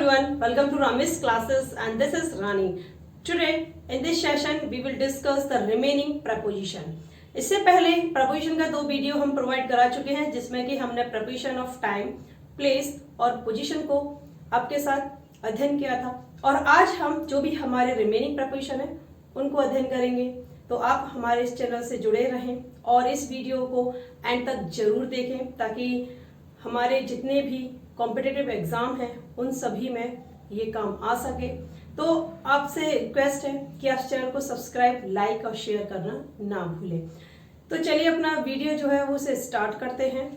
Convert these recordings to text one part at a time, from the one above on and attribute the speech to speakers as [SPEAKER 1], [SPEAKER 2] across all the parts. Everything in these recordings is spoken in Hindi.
[SPEAKER 1] everyone, welcome to Rami's classes and this is Rani. Today in this session we will discuss the remaining preposition. इससे पहले preposition का दो वीडियो हम प्रोवाइड करा चुके हैं जिसमें कि हमने preposition of time, place और position को आपके साथ अध्ययन किया था और आज हम जो भी हमारे remaining preposition है उनको अध्ययन करेंगे। तो आप हमारे इस चैनल से जुड़े रहें और इस वीडियो को एंड तक जरूर देखें ताकि हमारे जितने भी कॉम्पिटिटिव एग्जाम हैं उन सभी में ये काम आ सके। तो आपसे रिक्वेस्ट है कि आप चैनल को सब्सक्राइब, लाइक और शेयर करना ना भूलें। तो चलिए अपना वीडियो जो है वो से स्टार्ट करते हैं।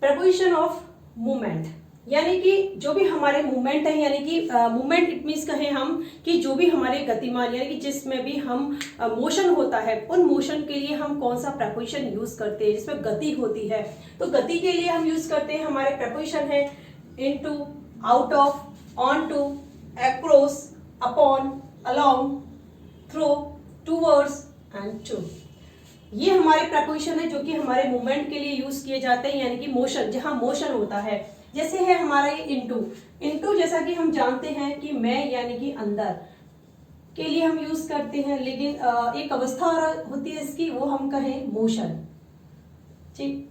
[SPEAKER 1] प्रपोजिशन ऑफ मूवमेंट यानी कि जो भी हमारे मूवमेंट है, यानी कि मूवमेंट इट मीन्स कहें हम कि जो भी हमारे गतिमान यानी कि जिसमें भी हम मोशन होता है उन मोशन के लिए हम कौन सा प्रपोजिशन यूज करते हैं जिसमें गति होती है। तो गति के लिए हम यूज करते हैं हमारे प्रपोजिशन है into, out of, on to, across, upon, along, through, towards and to. ये हमारे प्रपोजिशन है जो कि हमारे मूवमेंट के लिए यूज किए जाते हैं यानी कि मोशन, जहां मोशन होता है। जैसे है हमारा ये इनटू, इनटू जैसा कि हम जानते हैं कि मैं यानी कि अंदर के लिए हम यूज करते हैं, लेकिन एक अवस्था होती है इसकी, वो हम कहें मोशन, ठीक,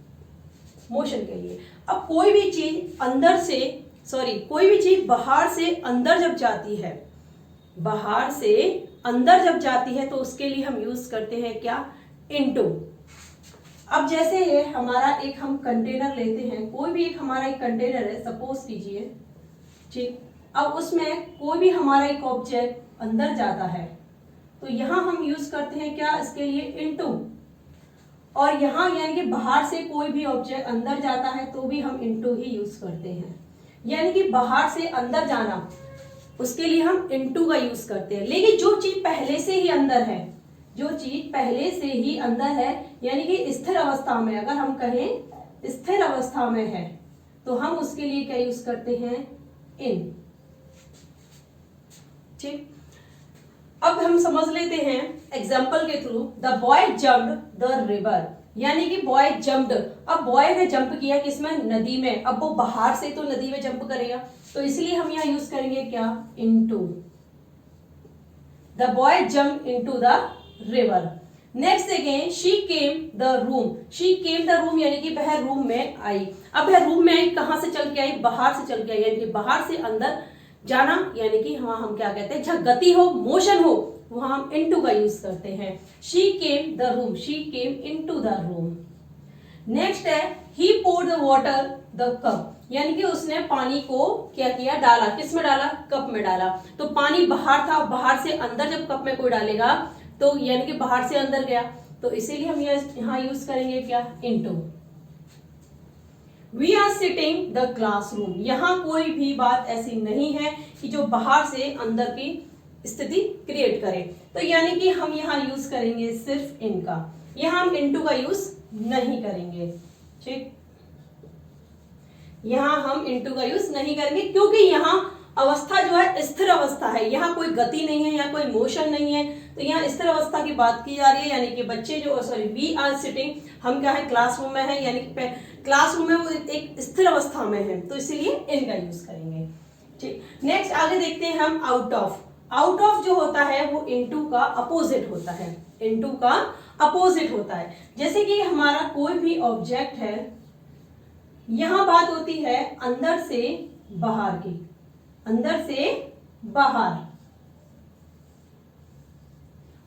[SPEAKER 1] मोशन के लिए। अब कोई भी चीज अंदर से कोई भी चीज बाहर से अंदर जब जाती है, बाहर से अंदर जब जाती है तो उसके लिए हम यूज करते हैं क्या, इनटू। अब जैसे है हमारा एक हम कंटेनर लेते हैं, कोई भी एक हमारा एक कंटेनर है सपोज कीजिए, ठीक। अब उसमें कोई भी हमारा एक ऑब्जेक्ट अंदर जाता है तो यहां हम यूज करते हैं क्या, इसके लिए इनटू। और यहां यानी कि बाहर से कोई भी ऑब्जेक्ट अंदर जाता है तो भी हम इनटू ही यूज करते हैं। यानी कि बाहर से अंदर जाना उसके लिए हम इनटू का यूज करते हैं। लेकिन जो चीज पहले से ही अंदर है, जो चीज पहले से ही अंदर है यानी कि स्थिर अवस्था में, अगर हम कहें स्थिर अवस्था में है तो हम उसके लिए क्या यूज करते हैं, इन, ठीक। अब हम समझ लेते हैं एग्जाम्पल के through. The boy jumped the river, यानी कि बॉय जम्प्ड। अब बॉय ने जंप किया किसमें, नदी में। अब वो बाहर से तो नदी में जंप करेगा तो इसलिए हम यहां यूज करेंगे क्या, into. The boy jump into the river. Next देखें, she came the room. She came the room यानी कि वह रूम में आई। अब वह रूम में आई, कहां से चल के आई, बाहर से चल के आई, यानी कि बाहर से अंदर जाना, यानी कि वहां हम क्या कहते हैं, जहां गति हो, मोशन हो, वहां हम इनटू का यूज करते हैं। She came the room, she came into the room. Next है, he poured the water the cup, यानी कि उसने पानी को क्या किया, डाला। किस में डाला, कप में डाला। तो पानी बाहर था, बाहर से अंदर जब कप में कोई डालेगा तो यानी कि बाहर से अंदर गया, तो इसीलिए हम यहां यूज करेंगे क्या, into. We are sitting the classroom, यहां कोई भी बात ऐसी नहीं है कि जो बाहर से अंदर की स्थिति क्रिएट करे, तो यानी कि हम यहां यूज करेंगे सिर्फ इनका, यहां हम इनटू का यूज नहीं करेंगे, ठीक। यहां हम इनटू का यूज नहीं करेंगे क्योंकि यहां अवस्था जो है स्थिर अवस्था है, यहाँ कोई गति नहीं है, यहाँ कोई मोशन नहीं है, तो यहाँ स्थिर अवस्था की बात की जा रही है। यानी कि बच्चे जो वी आर सिटिंग, हम क्या है, क्लासरूम में है, यानी कि क्लासरूम में वो एक स्थिर अवस्था में है, तो इसीलिए इनका यूज करेंगे, ठीक। नेक्स्ट आगे देखते हैं हम आउट ऑफ। आउट ऑफ जो होता है वो इनटू का अपोजिट होता है, इनटू का अपोजिट होता है। जैसे कि हमारा कोई भी ऑब्जेक्ट है, यहां बात होती है अंदर से बाहर की, अंदर से बाहर,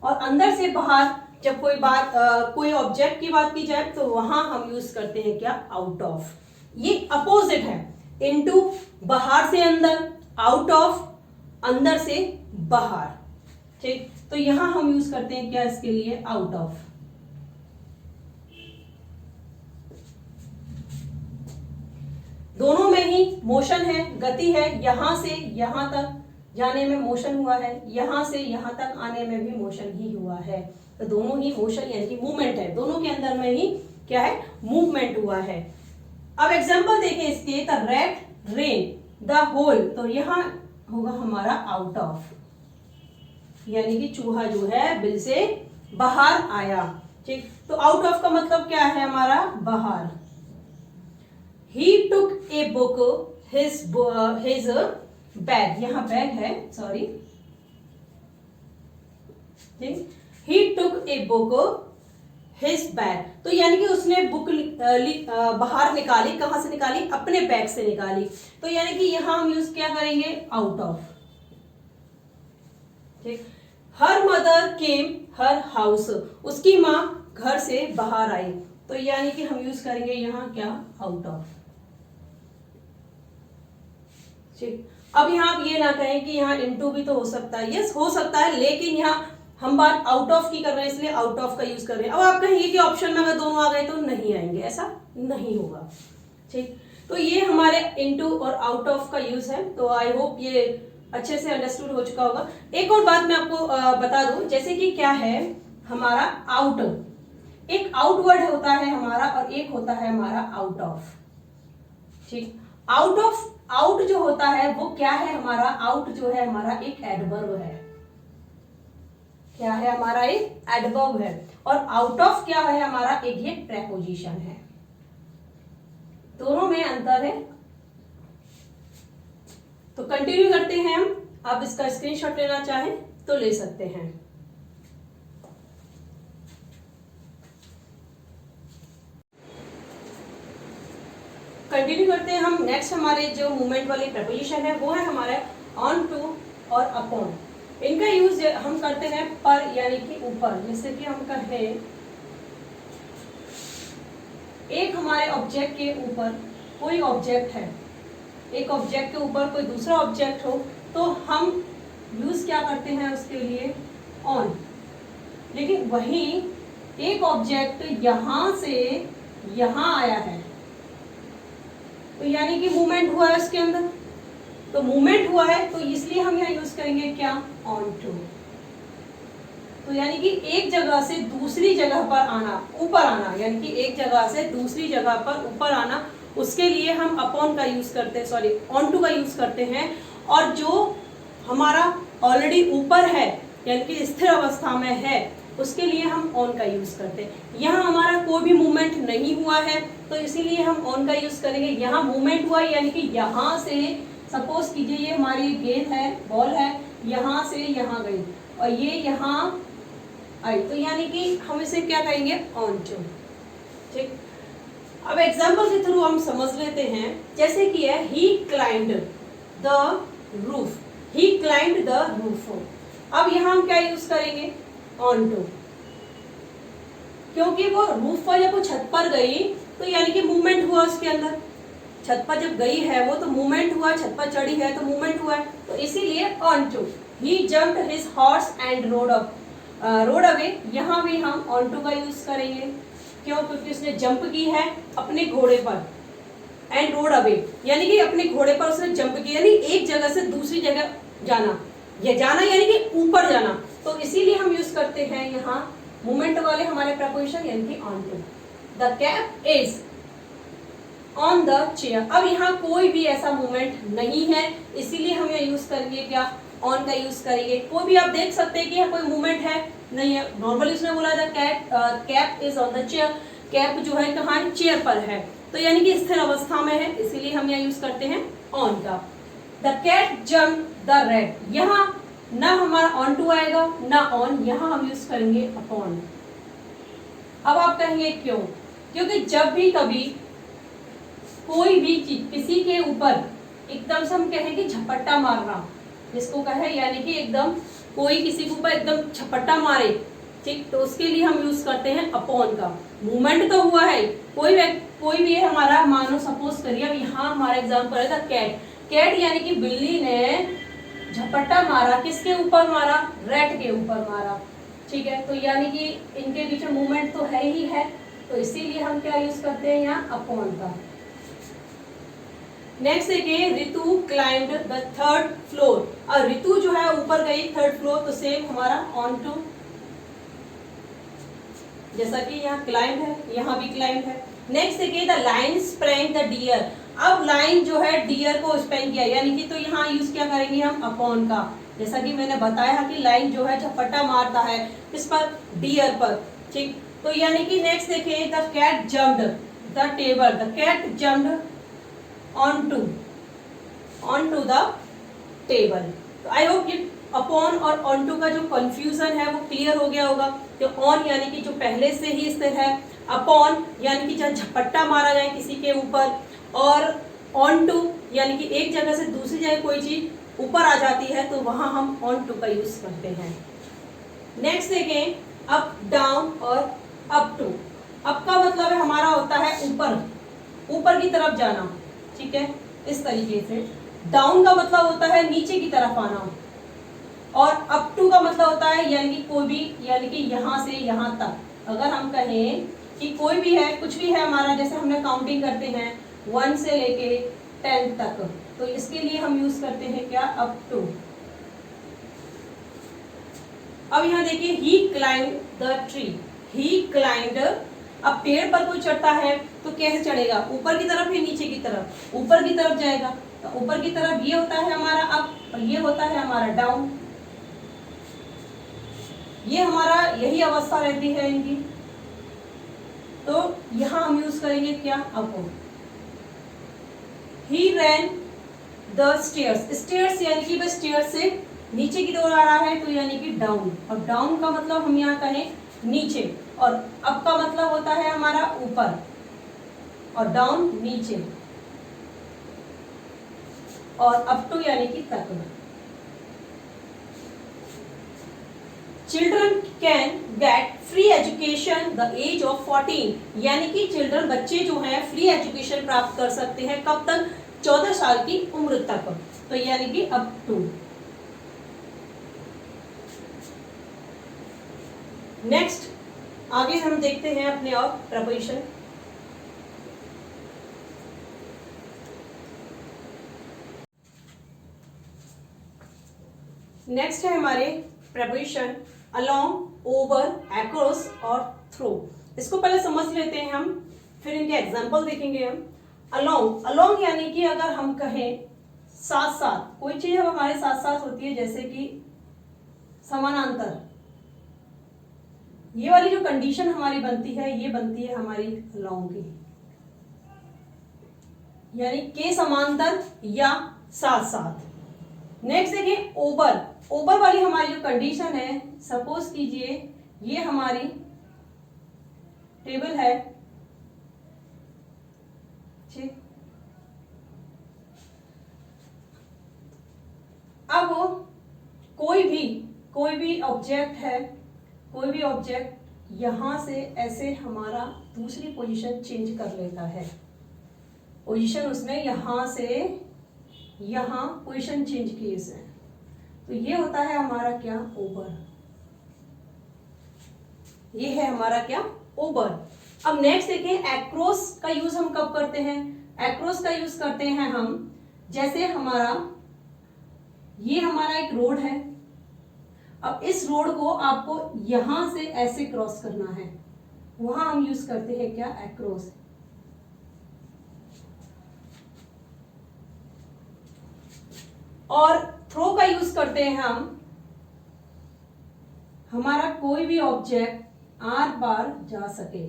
[SPEAKER 1] और अंदर से बाहर जब कोई बात कोई ऑब्जेक्ट की बात की जाए तो वहां हम यूज करते हैं क्या, आउट ऑफ। ये अपोजिट है, इनटू बाहर से अंदर, आउट ऑफ अंदर से बाहर, ठीक। तो यहां हम यूज करते हैं क्या, इसके लिए आउट ऑफ। दोनों में ही मोशन है, गति है, यहां से यहां तक जाने में मोशन हुआ है, यहां से यहां तक आने में भी मोशन ही हुआ है, तो दोनों ही मोशन यानी कि मूवमेंट है, दोनों के अंदर में ही क्या है, मूवमेंट हुआ है। अब एग्जांपल देखें इसके, the rat ran the hole, तो यहां होगा हमारा आउट ऑफ, यानी कि चूहा जो है बिल से बाहर आया, ठीक। तो आउट ऑफ का मतलब क्या है हमारा, बाहर। He took a book his bag, यहाँ बैग है, sorry, he took a book his bag, तो यानी कि उसने बुक बाहर निकाली, कहां से निकाली, अपने बैग से निकाली, तो यानी कि यहां हम यूज क्या करेंगे, आउट ऑफ। ठीक, हर मदर केम हर हाउस, उसकी माँ घर से बाहर आई, तो यानी कि हम यूज करेंगे यहाँ क्या, आउट ऑफ। ठीक, अब यहाँ आप ये ना कहें कि यहाँ इनटू भी तो हो सकता है, यस हो सकता है, लेकिन यहाँ हम बात आउट ऑफ की कर रहे हैं इसलिए आउट ऑफ का यूज कर रहे हैं। अब आप कहेंगे कि ऑप्शन में अगर दोनों आ गए तो नहीं आएंगे, ऐसा नहीं होगा। ठीक, तो ये हमारे इनटू और आउट ऑफ का यूज है, तो आई होप ये अच्छे से अंडरस्टूड हो चुका होगा। एक और बात मैं आपको बता दूं, जैसे कि क्या है हमारा आउट, एक आउटवर्ड होता है हमारा और एक होता है हमारा आउट ऑफ। ठीक, आउट ऑफ, आउट जो होता है वो क्या है हमारा, आउट जो है हमारा एक एडवर्ब है, क्या है हमारा, एक एडवर्ब है, और आउट ऑफ क्या है हमारा, एक ये प्रेपोजिशन है, दोनों में अंतर है। तो कंटिन्यू करते हैं हम, आप इसका स्क्रीनशॉट लेना चाहें तो ले सकते हैं। कंटिन्यू करते हैं हम, नेक्स्ट हमारे जो मूवमेंट वाली प्रेपोजिशन है वो है हमारे ऑन टू और अपॉन। इनका यूज हम करते हैं पर यानी कि ऊपर, जैसे कि हम कहें एक हमारे ऑब्जेक्ट के ऊपर कोई ऑब्जेक्ट है, एक ऑब्जेक्ट के ऊपर कोई दूसरा ऑब्जेक्ट हो, तो हम यूज क्या करते हैं उसके लिए, ऑन। लेकिन वहीं एक ऑब्जेक्ट यहां से यहां आया है, तो यानी कि मूवमेंट हुआ है उसके अंदर, तो मूवमेंट हुआ है तो इसलिए हम यहाँ यूज करेंगे क्या, ऑन टू। तो यानी कि एक जगह से दूसरी जगह पर आना, ऊपर आना, यानी कि एक जगह से दूसरी जगह पर ऊपर आना, उसके लिए हम अपॉन का यूज करते हैं, सॉरी ऑन टू का यूज करते हैं। और जो हमारा ऑलरेडी ऊपर है यानी कि स्थिर अवस्था में है, उसके लिए हम ऑन का यूज करते हैं। यहाँ हमारा कोई भी मूवमेंट नहीं हुआ है तो इसीलिए हम ऑन का यूज करेंगे। यहाँ मूवमेंट हुआ यानी कि यहाँ से सपोज कीजिए ये हमारी गेंद है, बॉल है, यहाँ से यहाँ गई और ये यहाँ आई, तो यानी कि हम इसे क्या कहेंगे, ऑन टू। ठीक, अब एग्जाम्पल के थ्रू हम समझ लेते हैं, जैसे कि है he climbed the roof, he climbed the roof. अब यहाँ हम क्या यूज करेंगे, ऑन टू, क्योंकि वो रूफ पर जब वो छत पर गई तो यानी कि मूवमेंट हुआ उसके अंदर, छत पर जब गई है वो तो मूवमेंट हुआ, छत पर चढ़ी है तो मूवमेंट हुआ है, तो इसीलिए on to. He jumped his horse and rode away, यहाँ भी हम ऑन टू का यूज करेंगे, क्यों, क्योंकि उसने जंप की है अपने घोड़े पर, एंड रोड अवे यानी कि अपने घोड़े पर उसने जंप किया, यानी एक जगह से दूसरी जगह जाना, ये जाना यानी कि ऊपर जाना, तो इसीलिए हम यूज करते हैं यहाँ मूवमेंट वाले हमारे प्रपोजिशन यानी कि on to. The cap is on the chair, अब यहाँ कोई भी ऐसा मूवमेंट नहीं है इसीलिए हम यहाँ यूज करेंगे क्या, ऑन का यूज करेंगे। कोई भी आप देख सकते हैं कि यहाँ कोई मूवमेंट है नहीं है, नॉर्मली उसने बोला था cap is on the chair, cap जो है कहाँ, चेयर पर है, तो यानी कि स्थिर अवस्था में है, इसीलिए हम यहाँ यूज करते हैं ऑन का। The cat jump the rat, यहाँ ना हमारा ऑन टू आएगा ना ऑन, यहाँ हम यूज करेंगे अपॉन। अब आप कहेंगे क्यों, क्योंकि जब भी कभी कोई भी चीज किसी के ऊपर एकदम से हम कहें कि झपट्टा मारना, जिसको कहे यानी कि एकदम कोई किसी के ऊपर एकदम झपट्टा मारे, ठीक, तो उसके लिए हम यूज करते हैं अपॉन का। मूवमेंट तो हुआ है, कोई भी हमारा, मानो सपोज करिए, अब यहाँ हमारा एग्जाम्पल है कैट, कैट यानी कि बिल्ली ने झपट्टा मारा, किसके ऊपर मारा, रैट के ऊपर मारा, ठीक है, तो यानी कि इनके बीच में मूवमेंट तो है ही है, तो इसीलिए हम क्या यूज करते हैं यहाँ अपॉन का। नेक्स्ट देखिए, Ritu climbed the third floor, और रितु जो है ऊपर गई थर्ड फ्लोर, तो सेम हमारा ऑन टू, जैसा कि यहाँ क्लाइम्ड है यहाँ भी क्लाइम्ड है। नेक्स्ट देखिए, the lion sprang the deer, अब लाइन जो है डियर को स्प्रैंग किया, यानी कि तो यहाँ यूज क्या करेंगे हम अपॉन का, जैसा कि मैंने बताया कि लाइन जो है झपट्टा मारता है किस पर, डियर पर, ठीक, तो यानी कि नेक्स्ट देखिए, the cat jumped the table, the cat jumped on to, on to the table. तो आई होप ये अपॉन और ऑन टू का जो कंफ्यूजन है वो क्लियर हो गया होगा। तो ऑन यानी कि जो पहले से ही स्थिर है, अपॉन यानी कि जब झपट्टा मारा जाए किसी के ऊपर, और ऑन टू यानी कि एक जगह से दूसरी जगह कोई चीज ऊपर आ जाती है तो वहां हम ऑन टू का यूज करते हैं। नेक्स्ट देखें, अप डाउन और अप टू। अप का मतलब है हमारा होता है ऊपर, ऊपर की तरफ जाना, ठीक है, इस तरीके से। डाउन का मतलब होता है नीचे की तरफ आना, और अप टू का मतलब होता है यानी कि कोई भी, यानी कि यहां से यहां तक। अगर हम कहें कि कोई भी है, कुछ भी है हमारा, जैसे हमने काउंटिंग करते हैं 1 से लेके 10 तक, तो इसके लिए हम यूज करते हैं क्या, अप टू। अब यहाँ देखिए, he climb the tree, he climb. अब पेड़ पर कोई चढ़ता है तो कैसे चढ़ेगा, ऊपर की तरफ या नीचे की तरफ, ऊपर की तरफ जाएगा। तो ऊपर की तरफ ये होता है हमारा अप, और ये होता है हमारा डाउन। ये हमारा यही अवस्था रहती है इनकी। तो यहां हम यूज करेंगे क्या, up. He rain the stairs, stairs यानी कि वह स्टेयर्स से नीचे की ओर आ रहा है, तो यानी कि डाउन। और डाउन का मतलब हम यहाँ कहें नीचे, और अप का मतलब होता है हमारा ऊपर, और डाउन नीचे, और अप टू यानी कि तक। Children can get free education the age of 14, यानी कि चिल्ड्रन, बच्चे जो हैं, फ्री एजुकेशन प्राप्त कर सकते हैं कब तक, 14 साल की उम्र तक। तो यानी कि अप टू। नेक्स्ट आगे हम देखते हैं अपने और प्रपोजिशन। नेक्स्ट है हमारे प्रपोजिशन अलोंग, ओवर, अक्रॉस और थ्रू। इसको पहले समझ लेते हैं हम, फिर इनके एग्जाम्पल देखेंगे हम। अलोंग, अलोंग यानी कि अगर हम कहें साथ साथ, कोई चीज हमारे साथ साथ होती है, जैसे कि समानांतर, ये वाली जो कंडीशन हमारी बनती है, ये बनती है हमारी अलोंग की, यानी के समांतर या साथ साथ। नेक्स्ट देखिए ओवर, ओवर वाली हमारी जो कंडीशन है, सपोज कीजिए ये हमारी टेबल है, ठीक। अब कोई भी ऑब्जेक्ट है, कोई भी ऑब्जेक्ट यहां से ऐसे हमारा दूसरी पोजीशन चेंज कर लेता है, पोजीशन उसने यहां से यहां पोजीशन चेंज की इसे, तो ये होता है हमारा क्या, ओवर। ये है हमारा क्या, ओवर। अब नेक्स्ट देखें, एक्रोस का यूज हम कब करते हैं, एक्रोस का यूज करते हैं हम, जैसे ये हमारा एक रोड है। अब इस रोड को आपको यहां से ऐसे क्रॉस करना है, वहां हम यूज करते हैं क्या, एक्रोस। और थ्रो का यूज करते हैं हम, हमारा कोई भी ऑब्जेक्ट आर पार जा सके,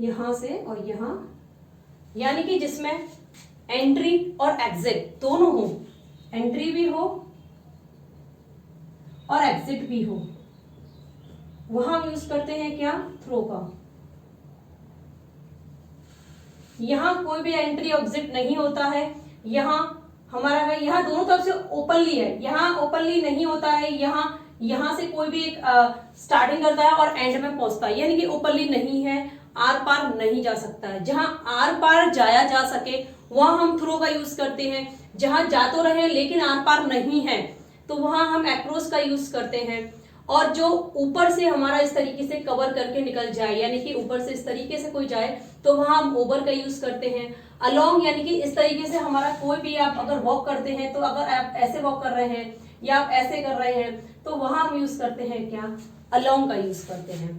[SPEAKER 1] यहां से और यहां, यानी कि जिसमें एंट्री और एग्जिट दोनों हो, एंट्री भी हो और एग्जिट भी हो, वहां यूज करते हैं क्या, थ्रो का। यहां कोई भी एंट्री एग्जिट नहीं होता है, यहां हमारा यहाँ दोनों तरफ से ओपनली है, यहाँ ओपनली नहीं होता है, यहां से कोई भी एक स्टार्टिंग करता है और एंड में पहुंचता है, यानी कि ओपनली नहीं है, आर पार नहीं जा सकता है। जहां आर पार जाया जा सके वहां हम थ्रो का यूज करते हैं, जहां जा तो रहे लेकिन आर पार नहीं है तो वहां हम एक्रोस का यूज करते हैं। और जो ऊपर से हमारा इस तरीके से कवर करके निकल जाए, यानी कि ऊपर से इस तरीके से कोई जाए, तो वहां हम ओवर का यूज करते हैं। अलोंग यानी कि इस तरीके से हमारा कोई भी, आप अगर वॉक करते हैं, तो अगर आप ऐसे वॉक कर रहे हैं या आप ऐसे कर रहे हैं, तो वहां हम यूज करते हैं क्या, अलोंग का यूज करते हैं।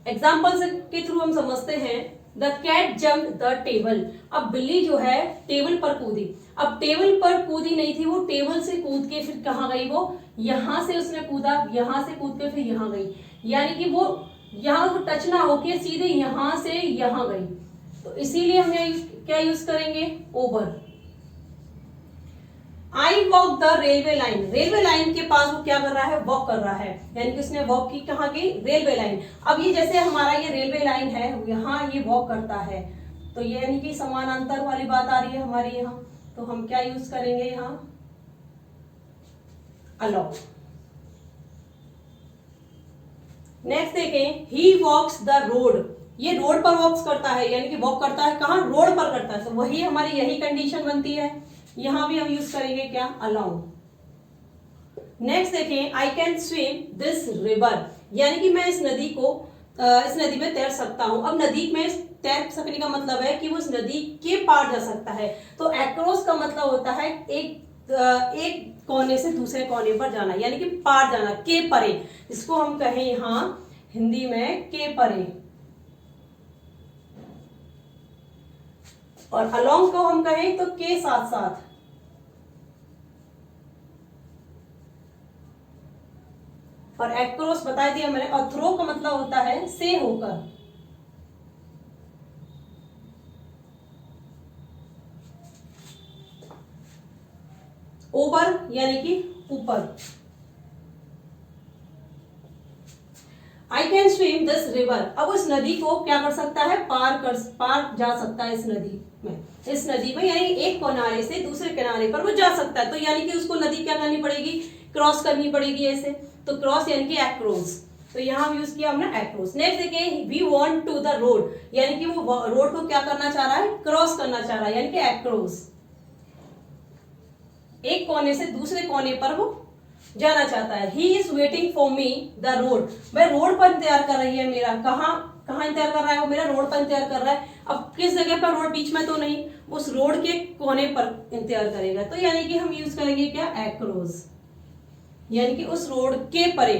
[SPEAKER 1] एग्जाम्पल के थ्रू हम समझते हैं, the cat jump the table. अब बिल्ली जो है टेबल पर कूदी, अब टेबल पर कूदी नहीं थी, वो टेबल से कूद के फिर कहाँ गई, वो यहां से उसने कूदा, यहां से कूद के फिर यहां गई, यानी कि वो यहां टच ना होके सीधे यहां से यहां गई। तो इसीलिए हमने क्या यूज करेंगे, over. I walk the railway line, railway line के पास वो क्या कर रहा है, वॉक कर रहा है, यानी कि उसने वॉक की कहाँ की, रेलवे लाइन। अब ये जैसे हमारा ये रेलवे लाइन है, यहाँ ये वॉक करता है, तो ये यानी कि समानांतर वाली बात आ रही है हमारी यहाँ, तो हम क्या यूज करेंगे यहाँ, अलाउ। नेक्स्ट देखें, ही वॉक्स द रोड, ये रोड पर वॉक्स करता है, यानी कि वॉक करता है कहाँ, रोड पर करता है, तो वही हमारी यही कंडीशन बनती है, यहां भी हम यूज करेंगे क्या, अलाउ। नेक्स्ट देखें, I can swim this river, यानी कि मैं इस नदी को इस नदी में तैर सकता हूं। अब नदी में तैर सकने का मतलब है कि वो उस नदी के पार जा सकता है, तो एक्रॉस का मतलब होता है एक कोने से दूसरे कोने पर जाना, यानी कि पार जाना, के परे, इसको हम कहें यहां हिंदी में के परे, और अलोंग को हम कहें तो के साथ साथ। और एक्रॉस बता दिया मैंने, और थ्रो का मतलब होता है से होकर। ओवर यानी कि ऊपर। I can swim this river, अब उस नदी को क्या कर सकता है, पार जा सकता है इस नदी में, यानी एक किनारे से दूसरे किनारे पर वो जा सकता है, तो यानी कि उसको नदी क्या करनी पड़ेगी, क्रॉस करनी पड़ेगी ऐसे, तो क्रॉस यानी कि एक्रॉस, तो यहां यूज किया हमने एक्रॉस। नेक्स्ट देखिए, we want to the road, यानी कि वो रोड को क्या करना चाह रहा है, क्रॉस करना चाह रहा है, यानी कि एक्रॉस, एक कोने से दूसरे कोने पर वो जाना चाहता है। He is waiting for me the road, वह रोड पर इंतजार कर रही है मेरा, कहाँ इंतजार कर रहा है वो मेरा, रोड पर इंतजार कर रहा है। अब किस जगह पर, रोड बीच में तो नहीं, उस रोड के कोने पर इंतजार करेगा, तो यानी कि हम यूज करेंगे क्या, एक्रॉस, यानी कि उस रोड के परे।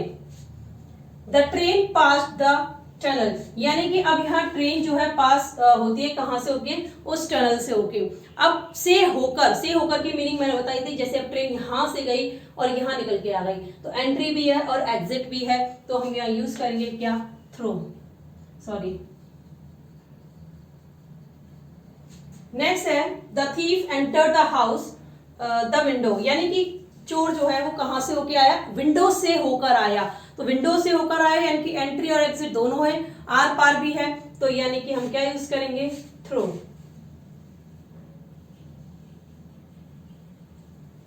[SPEAKER 1] The train pass the tunnel, यानी कि अब यहाँ ट्रेन जो है पास होती है, कहां से होके, उस टनल से होके। अब से होकर की मीनिंग मैंने बताई थी, जैसे अब ट्रेन यहां से गई और यहां निकल के आ गई, तो एंट्री भी है और एग्जिट भी है, तो हम यहाँ यूज करेंगे क्या, थ्रो, सॉरी। नेक्स्ट है, the thief enter the house the window, यानी कि चोर जो है वो कहां से होके आया, विंडो से होकर आया, तो विंडो से होकर आया यानी कि एंट्री और एग्जिट दोनों है, आर पार भी है, तो यानी कि हम क्या यूज करेंगे, थ्रो।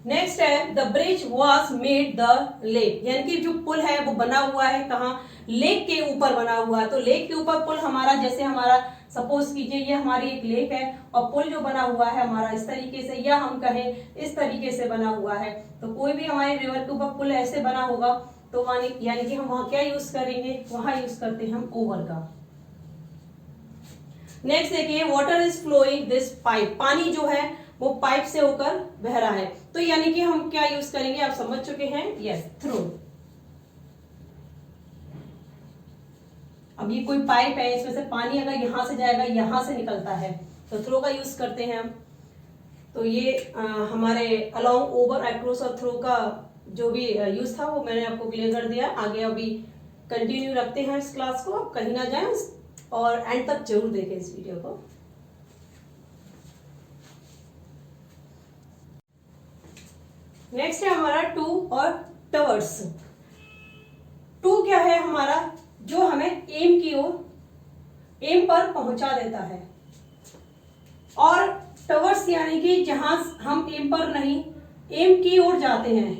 [SPEAKER 1] नेक्स्ट है, the bridge was made the lake, यानी कि जो पुल है वो बना हुआ है कहाँ, लेक के ऊपर बना हुआ है, तो लेक के ऊपर पुल हमारा, जैसे हमारा सपोज कीजिए ये हमारी एक लेक है और पुल जो बना हुआ है हमारा इस तरीके से, या हम कहें इस तरीके से बना हुआ है, तो कोई भी हमारे रिवर के ऊपर पुल ऐसे बना होगा, तो यानी कि हम वहां क्या यूज करेंगे, वहां यूज करते हैं हम ओवर का। नेक्स्ट देखिए, water is flowing this pipe, पानी जो है वो पाइप से होकर बह रहा है, तो यानी कि हम क्या यूज करेंगे, आप समझ चुके हैं, यस, थ्रो। अब ये कोई पाइप है, इसमें से पानी अगर यहां से जाएगा, यहां से निकलता है, तो थ्रो का यूज करते हैं हम। तो ये हमारे अलोंग, ओवर, एक्रॉस और थ्रो का जो भी यूज था वो मैंने आपको क्लियर कर दिया। आगे अभी कंटिन्यू रखते हैं इस क्लास को, कहीं ना जाएं और एंड तक जरूर देखें इस वीडियो को। नेक्स्ट है हमारा टू और टवर्ड्स। टू क्या है हमारा, जो हमें एम की ओर, एम पर पहुंचा देता है, और टवर्ड्स यानी कि जहां हम एम पर नहीं, एम की ओर जाते हैं,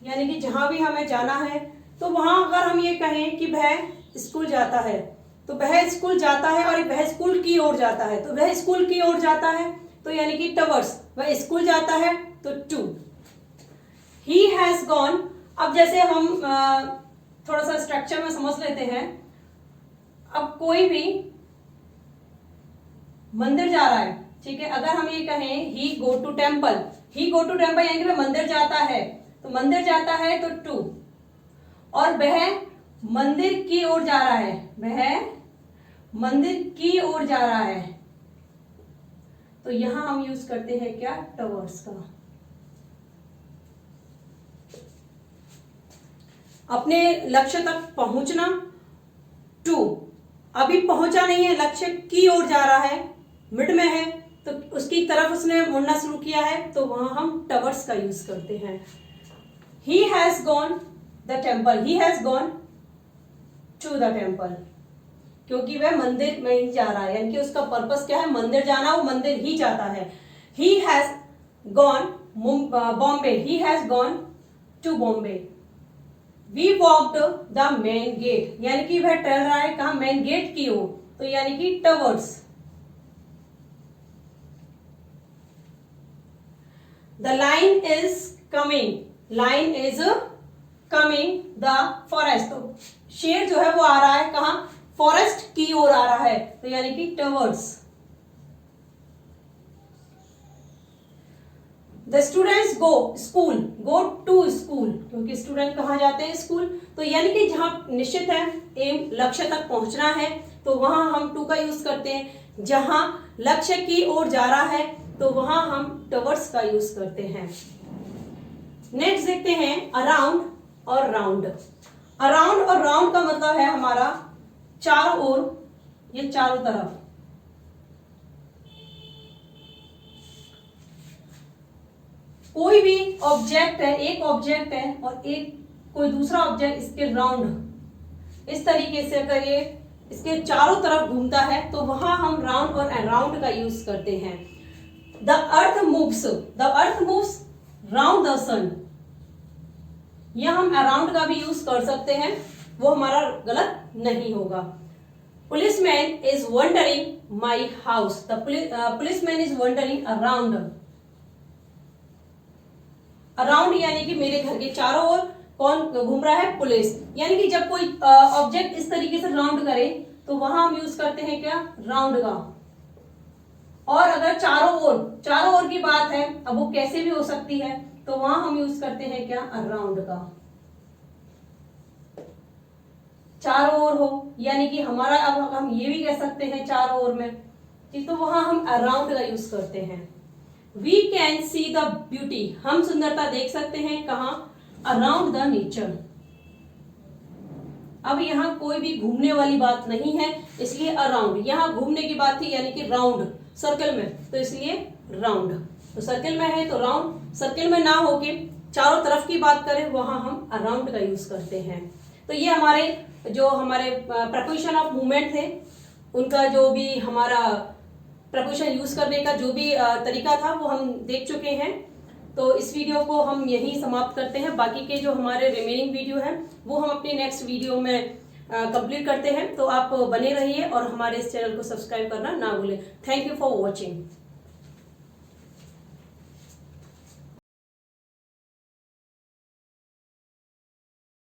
[SPEAKER 1] यानी कि जहां भी हमें जाना है, तो वहां अगर हम ये कहें कि वह स्कूल जाता है, तो वह स्कूल जाता है, और वह स्कूल की ओर जाता है, तो वह स्कूल की ओर जाता है, तो यानी कि टवर्ड्स, वह स्कूल जाता है, तो टू। ही हैज गॉन, अब जैसे हम थोड़ा सा स्ट्रक्चर में समझ लेते हैं। अब कोई भी मंदिर जा रहा है, ठीक है, अगर हम ये कहें he go to temple, he go to temple यानी कि वह मंदिर जाता है, तो मंदिर जाता है तो टू, और वह मंदिर की ओर जा रहा है, वह मंदिर की ओर जा रहा है, तो यहां हम यूज करते हैं क्या, टवर्ड्स का। अपने लक्ष्य तक पहुंचना, टू, अभी पहुंचा नहीं है, लक्ष्य की ओर जा रहा है, मिड में है, तो उसकी तरफ उसने मुड़ना शुरू किया है, तो वहां हम टवर्ड्स का यूज करते हैं। He has gone the temple, he has gone to the temple, क्योंकि वह मंदिर में ही जा रहा है, यानी कि उसका पर्पस क्या है, मंदिर जाना, वो मंदिर ही जाता है। He has gone Bombay, he has gone to Bombay. We walked the main gate, यानी कि वह टहल रहा है कहा, मेन गेट की ओर, तो यानी कि towards. The line is coming, line is coming the forest, तो शेर जो है वो आ रहा है कहा, फॉरेस्ट की ओर आ रहा है, तो यानी कि towards. The students go school, go to school, क्योंकि स्टूडेंट कहाँ जाते हैं, स्कूल, तो यानी कि जहां निश्चित है एम, लक्ष्य तक पहुंचना है, तो वहां हम टू का यूज करते हैं। जहां लक्ष्य की ओर जा रहा है, तो वहां हम टवर्ड्स का यूज करते हैं। नेक्स्ट देखते हैं अराउंड और राउंड। अराउंड और राउंड का मतलब है हमारा चारों ओर, ये चारों तरफ। कोई भी ऑब्जेक्ट है, एक ऑब्जेक्ट है और एक कोई दूसरा ऑब्जेक्ट इसके राउंड, इस तरीके से अगर ये इसके चारों तरफ घूमता है, तो वहां हम राउंड और अराउंड का यूज करते हैं। The earth moves, the earth moves round the sun, यह हम अराउंड का भी यूज कर सकते हैं, वो हमारा गलत नहीं होगा। Policeman is wondering my house, the policeman is wondering around, around यानी कि मेरे घर के चारों ओर कौन घूम रहा है, पुलिस। यानी कि जब कोई ऑब्जेक्ट इस तरीके से राउंड करे, तो वहां हम यूज करते हैं क्या, राउंड का। और अगर चारों ओर की बात है, अब वो कैसे भी हो सकती है, तो वहां हम यूज करते हैं क्या, अराउंड का। चारों ओर हो, यानी कि हमारा, अब हम ये भी कह सकते हैं चारों ओर में, तो वहां हम अराउंड का यूज करते हैं। We can see the beauty, हम सुंदरता देख सकते हैं कहां, अराउंड द नेचर। अब यहाँ कोई भी घूमने वाली बात नहीं है, इसलिए अराउंड, यहाँ घूमने की बात थी यानी कि राउंड, सर्कल में, तो इसलिए राउंड। तो सर्कल में है तो राउंड, सर्कल में ना होके चारों तरफ की बात करें, वहां हम अराउंड का यूज करते हैं। तो ये हमारे प्रपोजिशन ऑफ मूवमेंट थे, उनका जो भी हमारा प्रपोजिशन यूज करने का जो भी तरीका था, वो हम देख चुके हैं। तो इस वीडियो को हम यहीं समाप्त करते हैं। बाकी के जो हमारे रिमेनिंग वीडियो हैं, वो हम अपने नेक्स्ट वीडियो में कंप्लीट करते हैं। तो आप बने रहिए और हमारे इस चैनल को सब्सक्राइब करना ना भूलें। Thank you for watching.